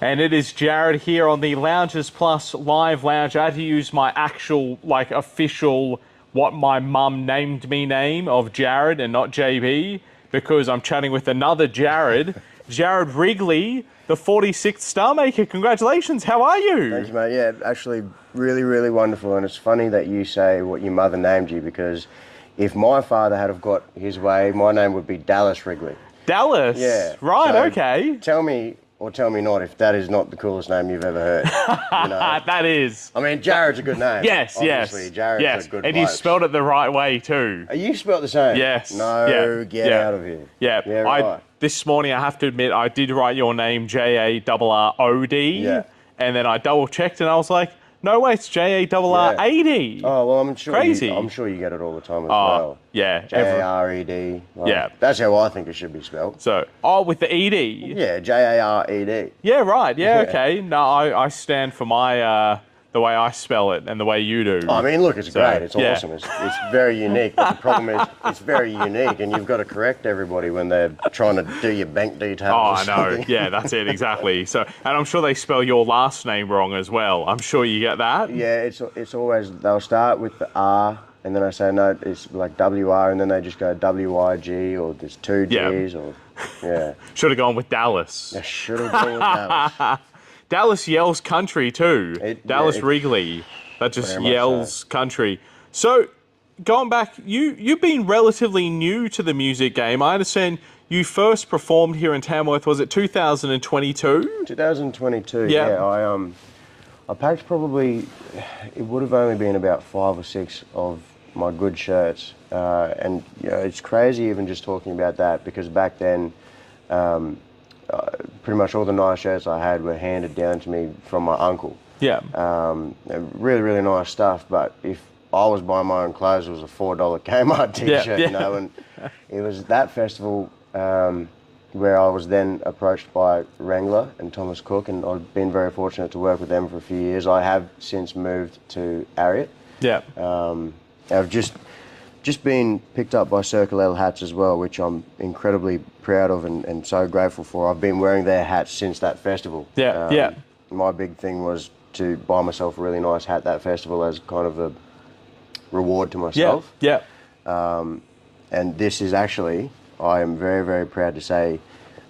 And it is Jarrad here on the Loungers Plus live lounge. I had to use my actual, official, what my mum named me name of Jarrad and not JB, because I'm chatting with another Jarrad, Jarrad Wrigley, the 46th Star Maker. Congratulations, how are you? Thank you, mate. Yeah, actually really, really wonderful. And it's funny that you say what your mother named you, because if my father had have got his way, my name would be Dallas Wrigley. Dallas? Yeah. Right, so okay. Tell me, or tell me not, if that is not the coolest name you've ever heard. You know? That is. I mean, Jarrad's a good name. Yes, obviously. yes. Jarrad's a good and bloke. you spelled it the right way too. Are you spelled the same? Yes. No, get out of here. Yeah. Right. This morning, I have to admit, I did write your name Jarrod. Yeah. And then I double checked and I was like, no way, it's Jarrad. Oh, well, I'm sure Crazy. I'm sure you get it all the time as well. Yeah. Jarred. Well, yeah. That's how I think it should be spelled. So, with the ED? Yeah, Jarred. Yeah, right. Yeah, Yeah. okay. No, I stand for my, the way I spell it and the way you do. I mean, look, it's great. It's yeah. awesome. It's very unique. But the problem is it's very unique, and you've got to correct everybody when they're trying to do your bank details. Oh, I know. Yeah, that's it, exactly. So, and I'm sure they spell your last name wrong as well. I'm sure you get that. Yeah, it's always, they'll start with the R, and then I say, no, it's like WR, and then they just go WIG, or there's two Gs, or, yeah. Should have gone with Dallas. I should have gone with Dallas. Dallas yells country too. Dallas Wrigley. That just yells country. So, going back, you've been relatively new to the music game. I understand you first performed here in Tamworth, was it 2022? 2022, yeah. I packed probably, it would have only been about 5 or 6 of my good shirts. And it's crazy even just talking about that, because back then, pretty much all the nice shirts I had were handed down to me from my uncle. Yeah. Really, really nice stuff. But if I was buying my own clothes, it was a $4 Kmart t-shirt, you know. And it was that festival where I was then approached by Wrangler and Thomas Cook, and I've been very fortunate to work with them for a few years. I have since moved to Ariat. Yeah. I've just been picked up by Circle L hats as well, which I'm incredibly proud of and so grateful for. I've been wearing their hats since that festival. Yeah. My big thing was to buy myself a really nice hat that festival as kind of a reward to myself. Yeah. And this is actually, I am very, very proud to say,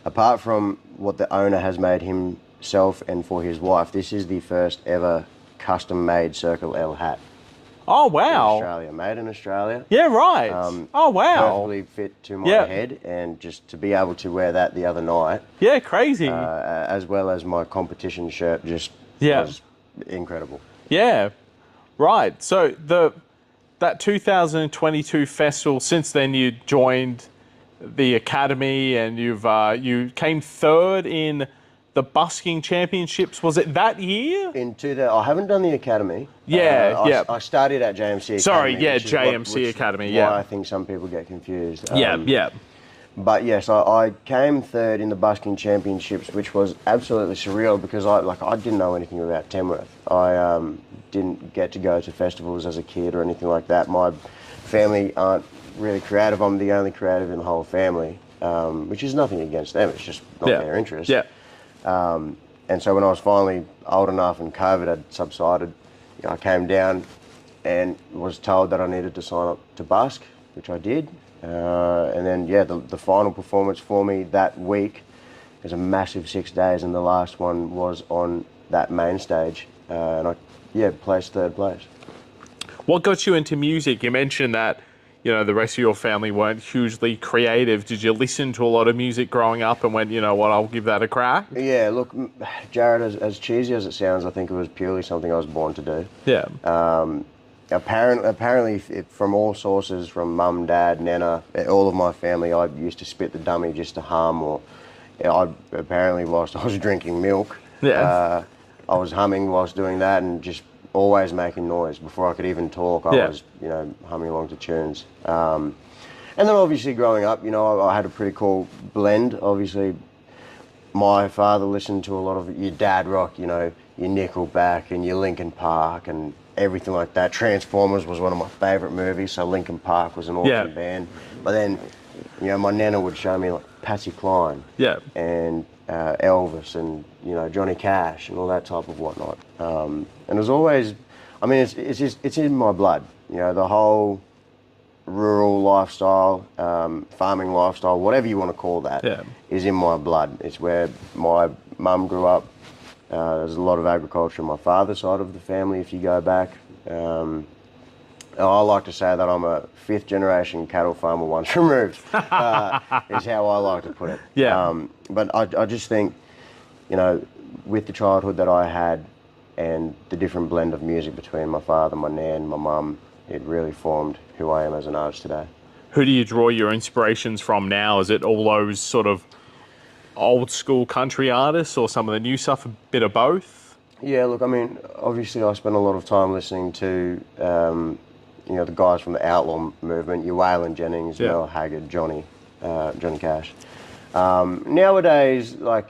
apart from what the owner has made himself and for his wife, this is the first ever custom-made Circle L hat. Oh, wow. In Australia, made in Australia. Yeah, right. Oh, wow. Perfectly fit to my head, and just to be able to wear that the other night. Yeah, crazy. As well as my competition shirt, just was incredible. Yeah, right. So that 2022 festival, since then you joined the academy, and you came third in the busking championships. Was it that year? I haven't done the academy. I studied at JMC Academy. Sorry, JMC Academy. Why I think some people get confused. Yeah. But yes, I came third in the busking championships, which was absolutely surreal, because I didn't know anything about Tamworth. I didn't get to go to festivals as a kid or anything like that. My family aren't really creative. I'm the only creative in the whole family, which is nothing against them. It's just not their interest. Yeah. And so when I was finally old enough and COVID had subsided, I came down and was told that I needed to sign up to busk, which I did. And then, the final performance for me that week was a massive 6 days, and the last one was on that main stage. And I placed third place. What got you into music? You mentioned that the rest of your family weren't hugely creative. Did you listen to a lot of music growing up and went, you know what, I'll give that a crack? Yeah, look, Jarrad, as cheesy as it sounds, I think it was purely something I was born to do. Yeah. Apparently, from all sources, from mum, dad, nana, all of my family, I used to spit the dummy just to hum, or apparently whilst I was drinking milk, I was humming whilst doing that, and just always making noise. Before I could even talk, I was, humming along to tunes. And then obviously growing up, I had a pretty cool blend. Obviously, my father listened to a lot of your dad rock, your Nickelback and your Linkin Park and everything like that. Transformers was one of my favourite movies, so Linkin Park was an awesome band. But then, my nana would show me like Patsy Cline. Yeah. And Elvis and Johnny Cash and all that type of whatnot. And it was always, I mean, it's in my blood. The whole rural lifestyle, farming lifestyle, whatever you want to call that, is in my blood. It's where my mum grew up. There's a lot of agriculture on my father's side of the family if you go back. I like to say that I'm a 5th generation cattle farmer once removed, is how I like to put it. Yeah. But I just think, with the childhood that I had and the different blend of music between my father, my nan, my mum, it really formed who I am as an artist today. Who do you draw your inspirations from now? Is it all those sort of old school country artists or some of the new stuff, a bit of both? Yeah, look, I mean, obviously I spent a lot of time listening to, the guys from the outlaw movement, your Waylon Jennings, Mel Haggard, Johnny Cash. Nowadays, like,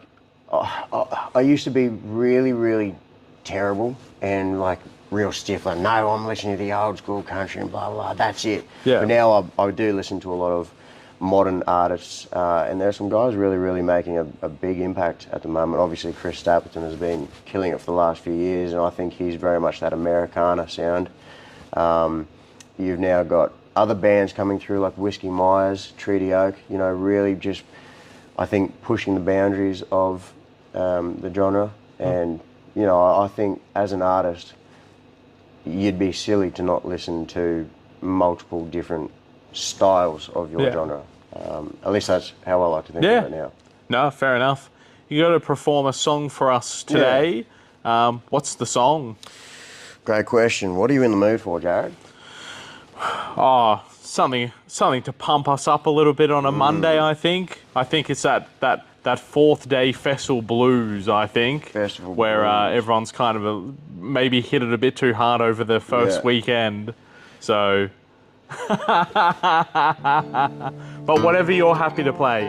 I used to be really, really terrible and like real stiff, like, no, I'm listening to the old school country and blah, blah, that's it. Yeah. But now I do listen to a lot of modern artists, and there's some guys really, really making a big impact at the moment. Obviously, Chris Stapleton has been killing it for the last few years, and I think he's very much that Americana sound. You've now got other bands coming through like Whiskey Myers, Treaty Oak, really just, I think, pushing the boundaries of the genre. And, I think as an artist, you'd be silly to not listen to multiple different styles of your genre. At least that's how I like to think of it now. No, fair enough. You got to perform a song for us today. Yeah. What's the song? Great question. What are you in the mood for, Jarrad? Oh, something to pump us up a little bit on a Monday, I think. I think it's that 4th day festival blues, I think. Festival where blues. Everyone's kind of maybe hit it a bit too hard over the first weekend. So, but whatever you're happy to play.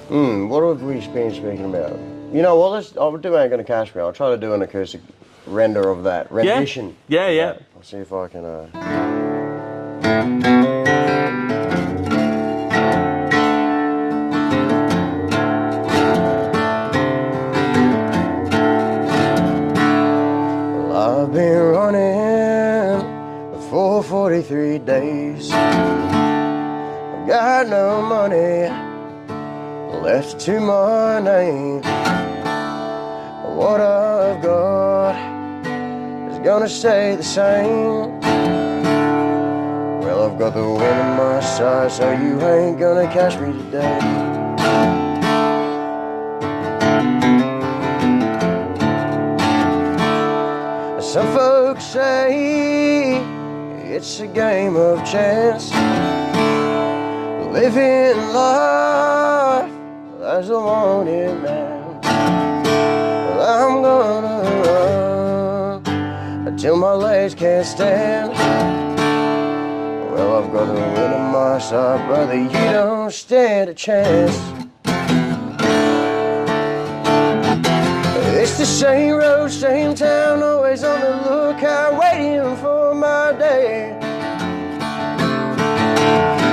What have we been speaking about? You know what, I'll do Ain't Gonna Catch Me. I'll try to do an acoustic render of that. Rendition. Yeah. I'll see if I can... Well, I've been running for 43 days. I've got no money left to my name. What I've got is gonna stay the same. Well, I've got the wind on my side, so you ain't gonna catch me today. Some folks say it's a game of chance, living life as a wanted man. I'm gonna run until my legs can't stand. Well, I've got the wind on my side, brother, you don't stand a chance. It's the same road, same town, always on the lookout, waiting for my day.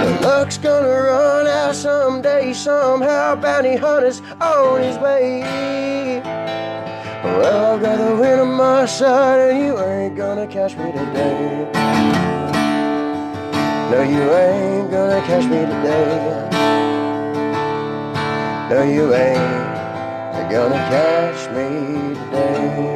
The luck's gonna run out someday, somehow, bounty hunter's on his way. Well, I've got the wind on my side, and you ain't gonna catch me today. No, you ain't gonna catch me today. No, you ain't gonna catch me today.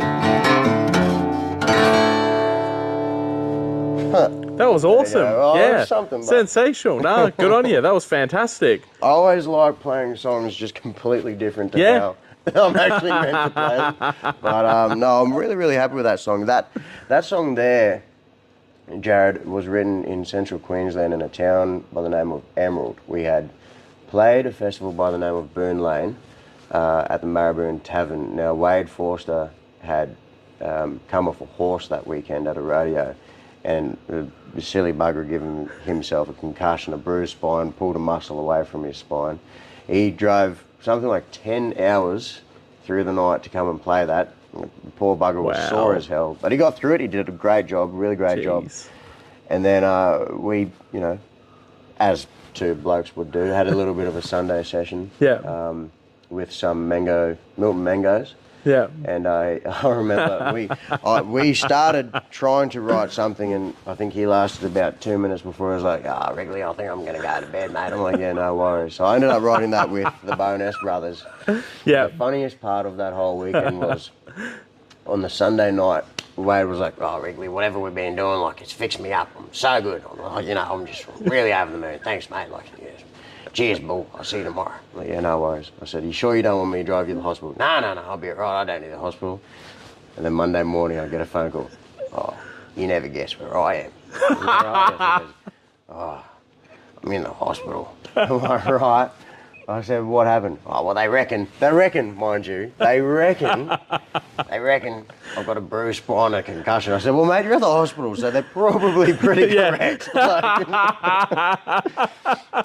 That was awesome. Oh, something, sensational. No, good on you. That was fantastic. I always like playing songs just completely different to how I'm actually meant to play them. But no, I'm really, really happy with that song. That song there, Jarrad, was written in central Queensland in a town by the name of Emerald. We had played a festival by the name of Boone Lane at the Marraboon Tavern. Now, Wade Forster had come off a horse that weekend at a rodeo, and the silly bugger given himself a concussion, a bruised spine, pulled a muscle away from his spine. He drove something like 10 hours through the night to come and play that. The poor bugger was sore as hell, but he got through it. He did a great job, really great job. And then we, as two blokes would do. Had a little bit of a Sunday session. Yeah. With some Milton mangoes. Yeah. And I remember we started trying to write something, and I think he lasted about 2 minutes before I was like, Wrigley, I think I'm going to go to bed, mate. I'm like, yeah, no worries. So I ended up writing that with the Bonus brothers. Yeah. The funniest part of that whole weekend was on the Sunday night, Wade was like, Wrigley, whatever we've been doing, like, it's fixed me up. I'm so good. I'm like, I'm just really over the moon. Thanks, mate. Like, yes. Cheers, bull. I'll see you tomorrow. I'm like, yeah, no worries. I said, you sure you don't want me to drive you to the hospital? No, I'll be all right. I don't need the hospital. And then Monday morning, I get a phone call. Oh, you never guess where I am. I goes, I'm in the hospital. I'm like, right. I said, what happened? Oh, well, they reckon, mind you, they reckon I've got a bruised spine, a concussion. I said, well, mate, you're at the hospital, so they're probably pretty correct.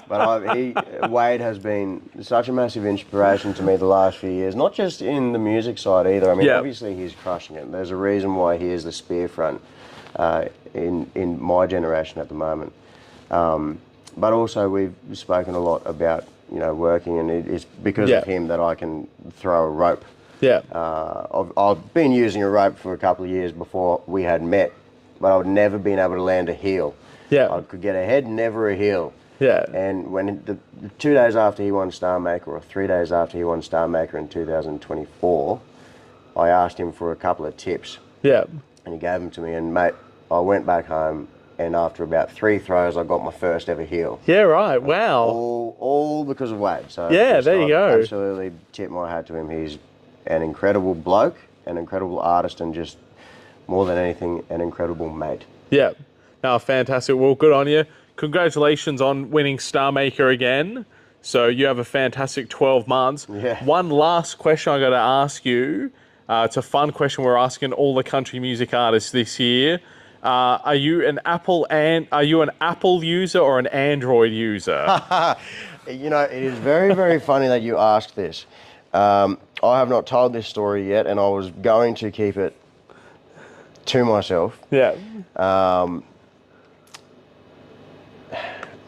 But Wade has been such a massive inspiration to me the last few years, not just in the music side either. I mean, obviously he's crushing it. There's a reason why he is the spear front in my generation at the moment. But also we've spoken a lot about working, and it's because of him that I can throw a rope. Yeah. I've been using a rope for a couple of years before we had met, but I've never been able to land a heel. Yeah. I could get a head, never a heel. Yeah. And when the 2 days after he won Star Maker, or 3 days after he won Star Maker in 2024, I asked him for a couple of tips. Yeah. And he gave them to me, and mate, I went back home, and after about 3 throws, I got my first ever heel. Yeah, right. Wow. All because of Wade. So yeah, there you go. Absolutely tip my hat to him. He's an incredible bloke, an incredible artist, and just more than anything, an incredible mate. Yeah. No, fantastic. Well, good on you. Congratulations on winning Star Maker again. So you have a fantastic 12 months. Yeah. One last question I got to ask you. It's a fun question we're asking all the country music artists this year. Are you an Apple user or an Android user? It is very, very funny that you asked this. I have not told this story yet, and I was going to keep it to myself. Yeah.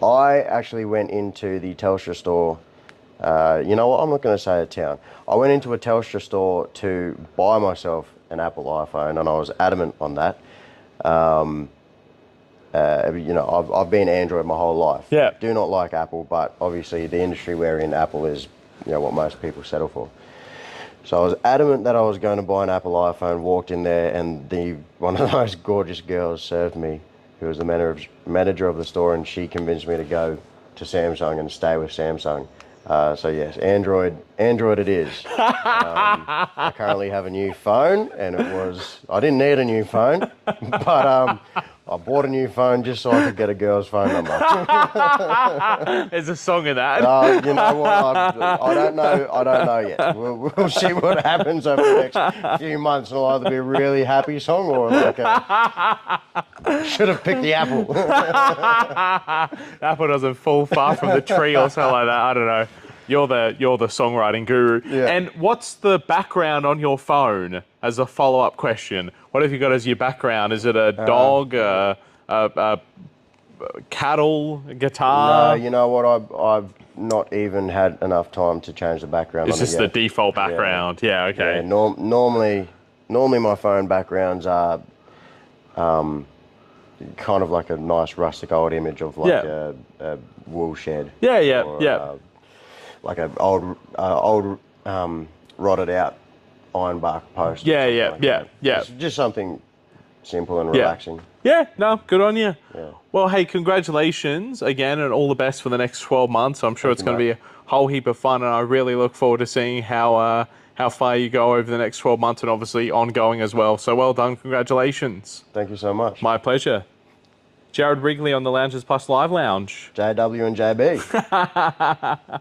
I actually went into the Telstra store. You know what? I'm not going to say a town. I went into a Telstra store to buy myself an Apple iPhone, and I was adamant on that. I've been Android my whole life. Yeah. Do not like Apple, but obviously the industry we're in, Apple is, what most people settle for. So I was adamant that I was going to buy an Apple iPhone, walked in there, and one of the most gorgeous girls served me, who was the manager of the store, and she convinced me to go to Samsung and stay with Samsung. So yes, Android it is. I currently have a new phone, and I didn't need a new phone, but I bought a new phone just so I could get a girl's phone number. There's a song of that. You know what? I don't know yet. We'll see what happens over the next few months. It'll either be a really happy song or should have picked the apple. The apple doesn't fall far from the tree or something like that. I don't know. You're the songwriting guru. Yeah. And what's the background on your phone as a follow-up question? What have you got as your background? Is it a dog, a cattle, a guitar? No, you know what? I've not even had enough time to change the background. It's just the default background. Yeah, okay. Yeah, normally my phone backgrounds are kind of like a nice rustic old image of like a wool shed. Yeah. Like an old rotted out ironbark post. Yeah. It's just something simple and relaxing. Yeah, no, good on you. Yeah. Well, hey, congratulations again, and all the best for the next 12 months. I'm sure it's going to be a whole heap of fun, and I really look forward to seeing how far you go over the next 12 months, and obviously ongoing as well. So well done, congratulations. Thank you so much. My pleasure. Jarrad Wrigley on the Lounges Plus Live Lounge. JW and JB.